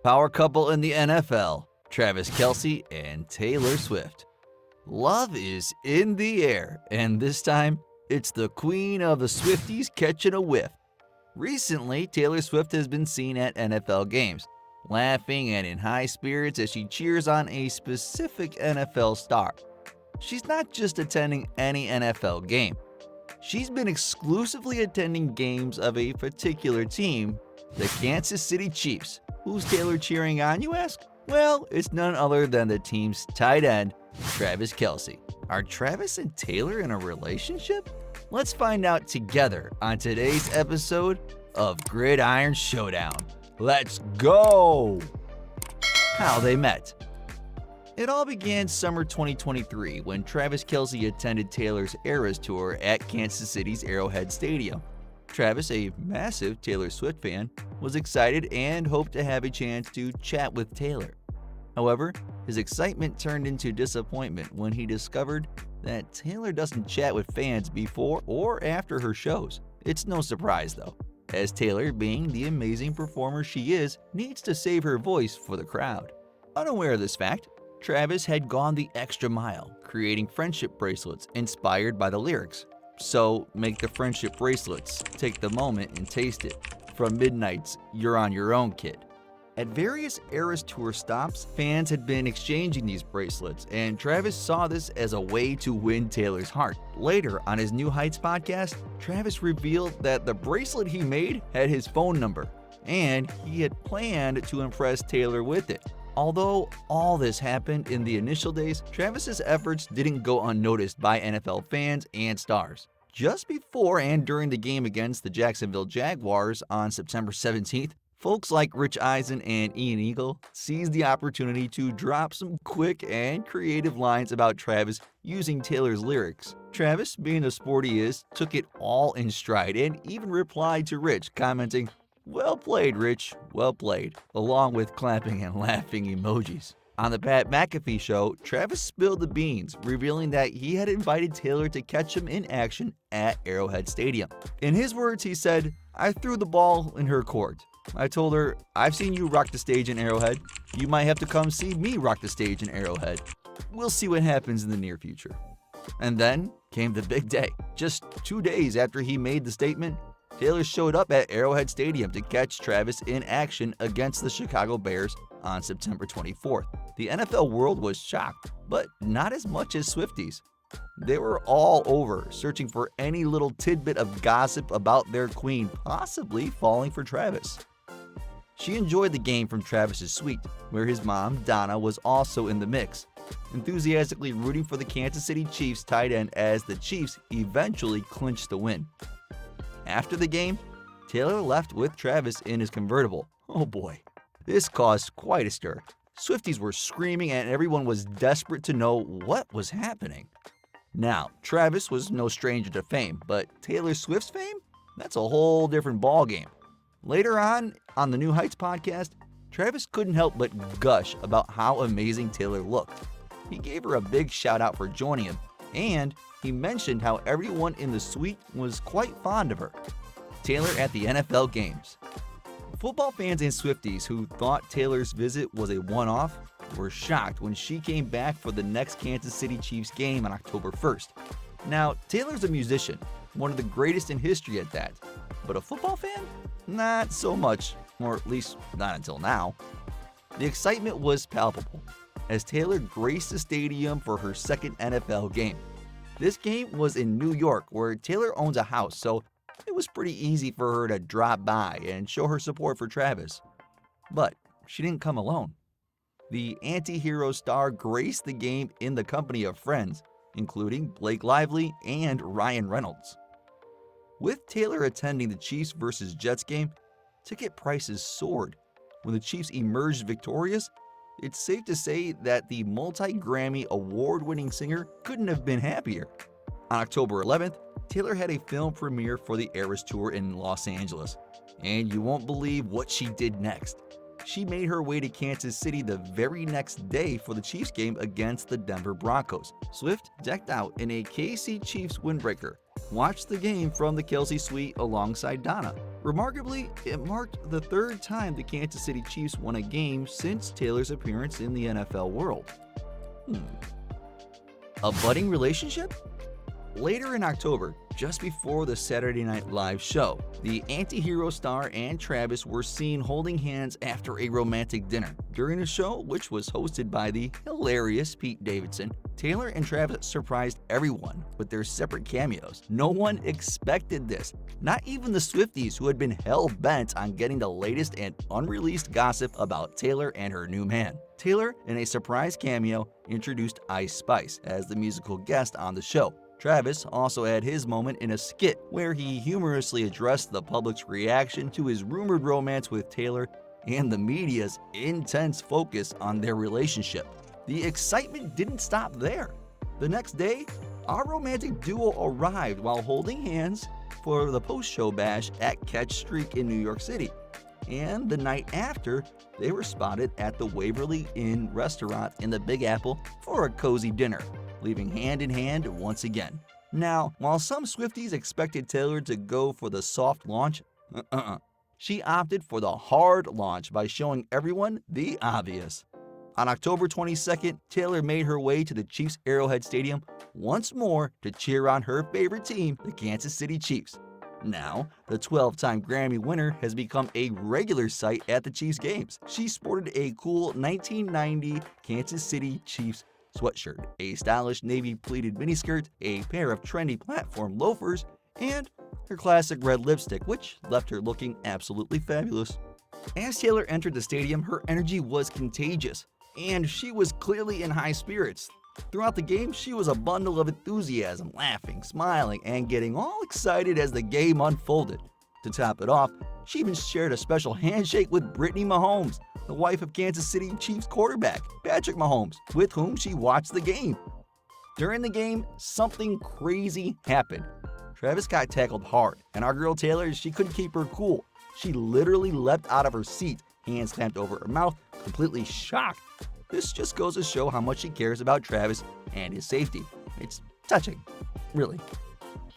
Power couple in the NFL, Travis Kelce and Taylor Swift. Love is in the air, and this time, it's the queen of the Swifties catching a whiff. Recently, Taylor Swift has been seen at NFL games, laughing and in high spirits as she cheers on a specific NFL star. She's not just attending any NFL game. She's been exclusively attending games of a particular team, the Kansas City Chiefs. Who's Taylor cheering on, you ask? Well, it's none other than the team's tight end, Travis Kelce. Are Travis and Taylor in a relationship? Let's find out together on today's episode of Gridiron Showdown. Let's go! How they met. It all began summer 2023 when Travis Kelce attended Taylor's Eras Tour at Kansas City's Arrowhead Stadium. Travis, a massive Taylor Swift fan, was excited and hoped to have a chance to chat with Taylor. However, his excitement turned into disappointment when he discovered that Taylor doesn't chat with fans before or after her shows. It's no surprise though, as Taylor, being the amazing performer she is, needs to save her voice for the crowd. Unaware of this fact, Travis had gone the extra mile, creating friendship bracelets inspired by the lyrics. So make the friendship bracelets, take the moment and taste it. From Midnight's You're on Your Own, Kid. At various Eras Tour stops, fans had been exchanging these bracelets, and Travis saw this as a way to win Taylor's heart. Later, on his New Heights podcast, Travis revealed that the bracelet he made had his phone number, and he had planned to impress Taylor with it. Although all this happened in the initial days, Travis's efforts didn't go unnoticed by NFL fans and stars. Just before and during the game against the Jacksonville Jaguars on September 17th, folks like Rich Eisen and Ian Eagle seized the opportunity to drop some quick and creative lines about Travis using Taylor's lyrics. Travis, being the sport he is, took it all in stride and even replied to Rich, commenting, "Well played, Rich, well played," along with clapping and laughing emojis. On the Pat McAfee show, Travis spilled the beans, revealing that he had invited Taylor to catch him in action at Arrowhead Stadium. In his words, he said, "I threw the ball in her court. I told her, I've seen you rock the stage in Arrowhead. You might have to come see me rock the stage in Arrowhead. We'll see what happens in the near future." And then came the big day. Just 2 days after he made the statement, Taylor showed up at Arrowhead Stadium to catch Travis in action against the Chicago Bears on September 24th. The NFL world was shocked, but not as much as Swifties. They were all over, searching for any little tidbit of gossip about their queen possibly falling for Travis. She enjoyed the game from Travis's suite, where his mom, Donna, was also in the mix, enthusiastically rooting for the Kansas City Chiefs tight end as the Chiefs eventually clinched the win. After the game, Taylor left with Travis in his convertible. Oh boy, this caused quite a stir. Swifties were screaming and everyone was desperate to know what was happening. Now, Travis was no stranger to fame, but Taylor Swift's fame? That's a whole different ballgame. Later on the New Heights podcast, Travis couldn't help but gush about how amazing Taylor looked. He gave her a big shout out for joining him, and he mentioned how everyone in the suite was quite fond of her. Taylor at the NFL games. Football fans and Swifties who thought Taylor's visit was a one-off were shocked when she came back for the next Kansas City Chiefs game on October 1st. Now, Taylor's a musician, one of the greatest in history at that, but a football fan? Not so much, or at least not until now. The excitement was palpable as Taylor graced the stadium for her second NFL game. This game was in New York, where Taylor owns a house, so it was pretty easy for her to drop by and show her support for Travis. But she didn't come alone. The anti-hero star graced the game in the company of friends, including Blake Lively and Ryan Reynolds. With Taylor attending the Chiefs vs. Jets game, ticket prices soared. When the Chiefs emerged victorious, it's safe to say that the multi-Grammy award-winning singer couldn't have been happier. On October 11th, Taylor had a film premiere for the Eras Tour in Los Angeles, and you won't believe what she did next. She made her way to Kansas City the very next day for the Chiefs game against the Denver Broncos. Swift, decked out in a KC Chiefs windbreaker, watched the game from the Kelce suite alongside Donna. Remarkably, it marked the third time the Kansas City Chiefs won a game since Taylor's appearance in the NFL world. A budding relationship? Later in October, just before the Saturday Night Live show, the anti-hero star and Travis were seen holding hands after a romantic dinner. During the show, which was hosted by the hilarious Pete Davidson, Taylor and Travis surprised everyone with their separate cameos. No one expected this, not even the Swifties, who had been hell-bent on getting the latest and unreleased gossip about Taylor and her new man. Taylor, in a surprise cameo, introduced Ice Spice as the musical guest on the show. Travis also had his moment in a skit where he humorously addressed the public's reaction to his rumored romance with Taylor and the media's intense focus on their relationship. The excitement didn't stop there. The next day, our romantic duo arrived while holding hands for the post-show bash at Catch Streak in New York City. And the night after, they were spotted at the Waverly Inn restaurant in the Big Apple for a cozy dinner, leaving hand in hand once again. Now, while some Swifties expected Taylor to go for the soft launch, she opted for the hard launch by showing everyone the obvious. On October 22nd, Taylor made her way to the Chiefs Arrowhead Stadium once more to cheer on her favorite team, the Kansas City Chiefs. Now, the 12-time Grammy winner has become a regular sight at the Chiefs games. She sported a cool 1990 Kansas City Chiefs sweatshirt, a stylish navy pleated miniskirt, a pair of trendy platform loafers, and her classic red lipstick, which left her looking absolutely fabulous. As Taylor entered the stadium, her energy was contagious, and she was clearly in high spirits. Throughout the game, she was a bundle of enthusiasm, laughing, smiling, and getting all excited as the game unfolded. To top it off, she even shared a special handshake with Brittany Mahomes, the wife of Kansas City Chiefs quarterback Patrick Mahomes, with whom she watched the game. During the game, something crazy happened. Travis got tackled hard, and our girl Taylor, she couldn't keep her cool. She literally leapt out of her seat, hands clamped over her mouth, completely shocked. This just goes to show how much she cares about Travis and his safety. It's touching, really.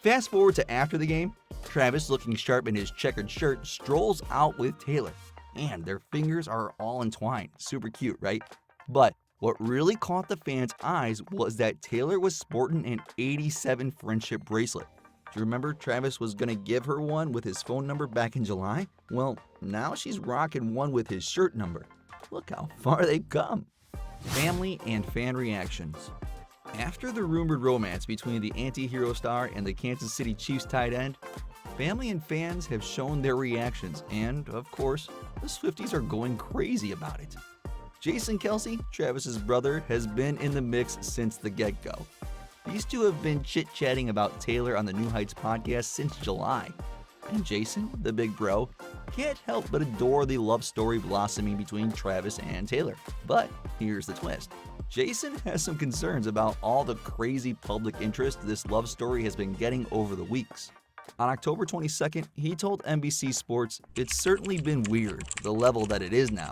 Fast forward to after the game, Travis, looking sharp in his checkered shirt, strolls out with Taylor. And their fingers are all entwined. Super cute, right? But what really caught the fans' eyes was that Taylor was sporting an 87 friendship bracelet. Do you remember Travis was going to give her one with his phone number back in July? Well, now she's rocking one with his shirt number. Look how far they've come. Family and fan reactions. After the rumored romance between the anti-hero star and the Kansas City Chiefs tight end, family and fans have shown their reactions, and, of course, the Swifties are going crazy about it. Jason Kelce, Travis's brother, has been in the mix since the get-go. These two have been chit-chatting about Taylor on the New Heights podcast since July. And Jason, the big bro, can't help but adore the love story blossoming between Travis and Taylor. But here's the twist. Jason has some concerns about all the crazy public interest this love story has been getting over the weeks. On October 22nd, he told NBC Sports, "It's certainly been weird, the level that it is now.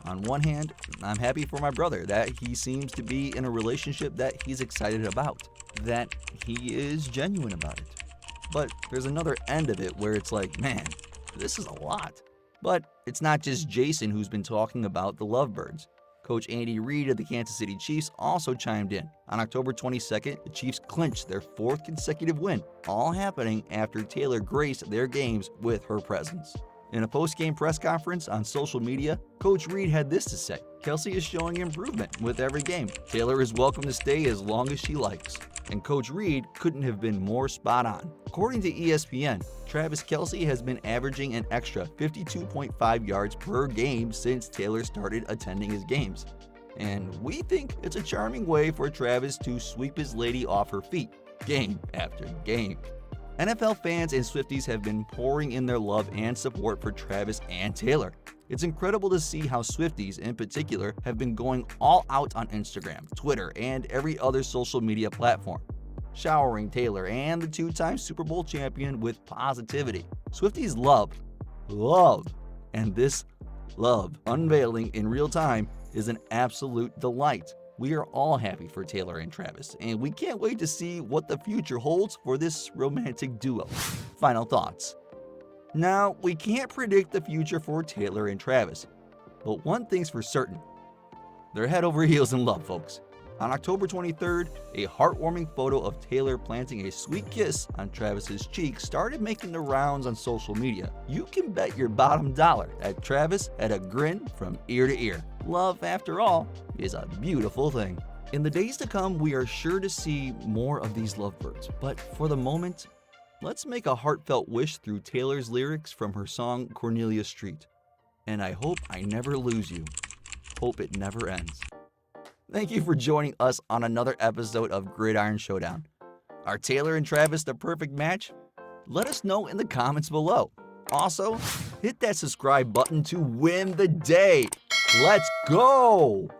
On one hand, I'm happy for my brother that he seems to be in a relationship that he's excited about, that he is genuine about it. But there's another end of it where it's like, man, this is a lot." But it's not just Jason who's been talking about the Lovebirds. Coach Andy Reid of the Kansas City Chiefs also chimed in. On October 22nd, the Chiefs clinched their fourth consecutive win, all happening after Taylor graced their games with her presence. In a post-game press conference on social media, Coach Reid had this to say: "Kelce is showing improvement with every game. Taylor is welcome to stay as long as she likes." And Coach Reid couldn't have been more spot on. According to ESPN, Travis Kelce has been averaging an extra 52.5 yards per game since Taylor started attending his games. And we think it's a charming way for Travis to sweep his lady off her feet, game after game. NFL fans and Swifties have been pouring in their love and support for Travis and Taylor. It's incredible to see how Swifties in particular have been going all out on Instagram, Twitter, and every other social media platform, showering Taylor and the two-time Super Bowl champion with positivity. Swifties love, and this love unveiling in real time is an absolute delight. We are all happy for Taylor and Travis, and we can't wait to see what the future holds for this romantic duo. Final thoughts. Now, we can't predict the future for Taylor and Travis, but one thing's for certain. They're head over heels in love, folks. On October 23rd, a heartwarming photo of Taylor planting a sweet kiss on Travis's cheek started making the rounds on social media. You can bet your bottom dollar that Travis had a grin from ear to ear. Love, after all, is a beautiful thing. In the days to come, we are sure to see more of these lovebirds, but for the moment, let's make a heartfelt wish through Taylor's lyrics from her song Cornelia Street. And I hope I never lose you. Hope it never ends. Thank you for joining us on another episode of Gridiron Showdown. Are Taylor and Travis the perfect match? Let us know in the comments below. Also, hit that subscribe button to win the day. Let's go!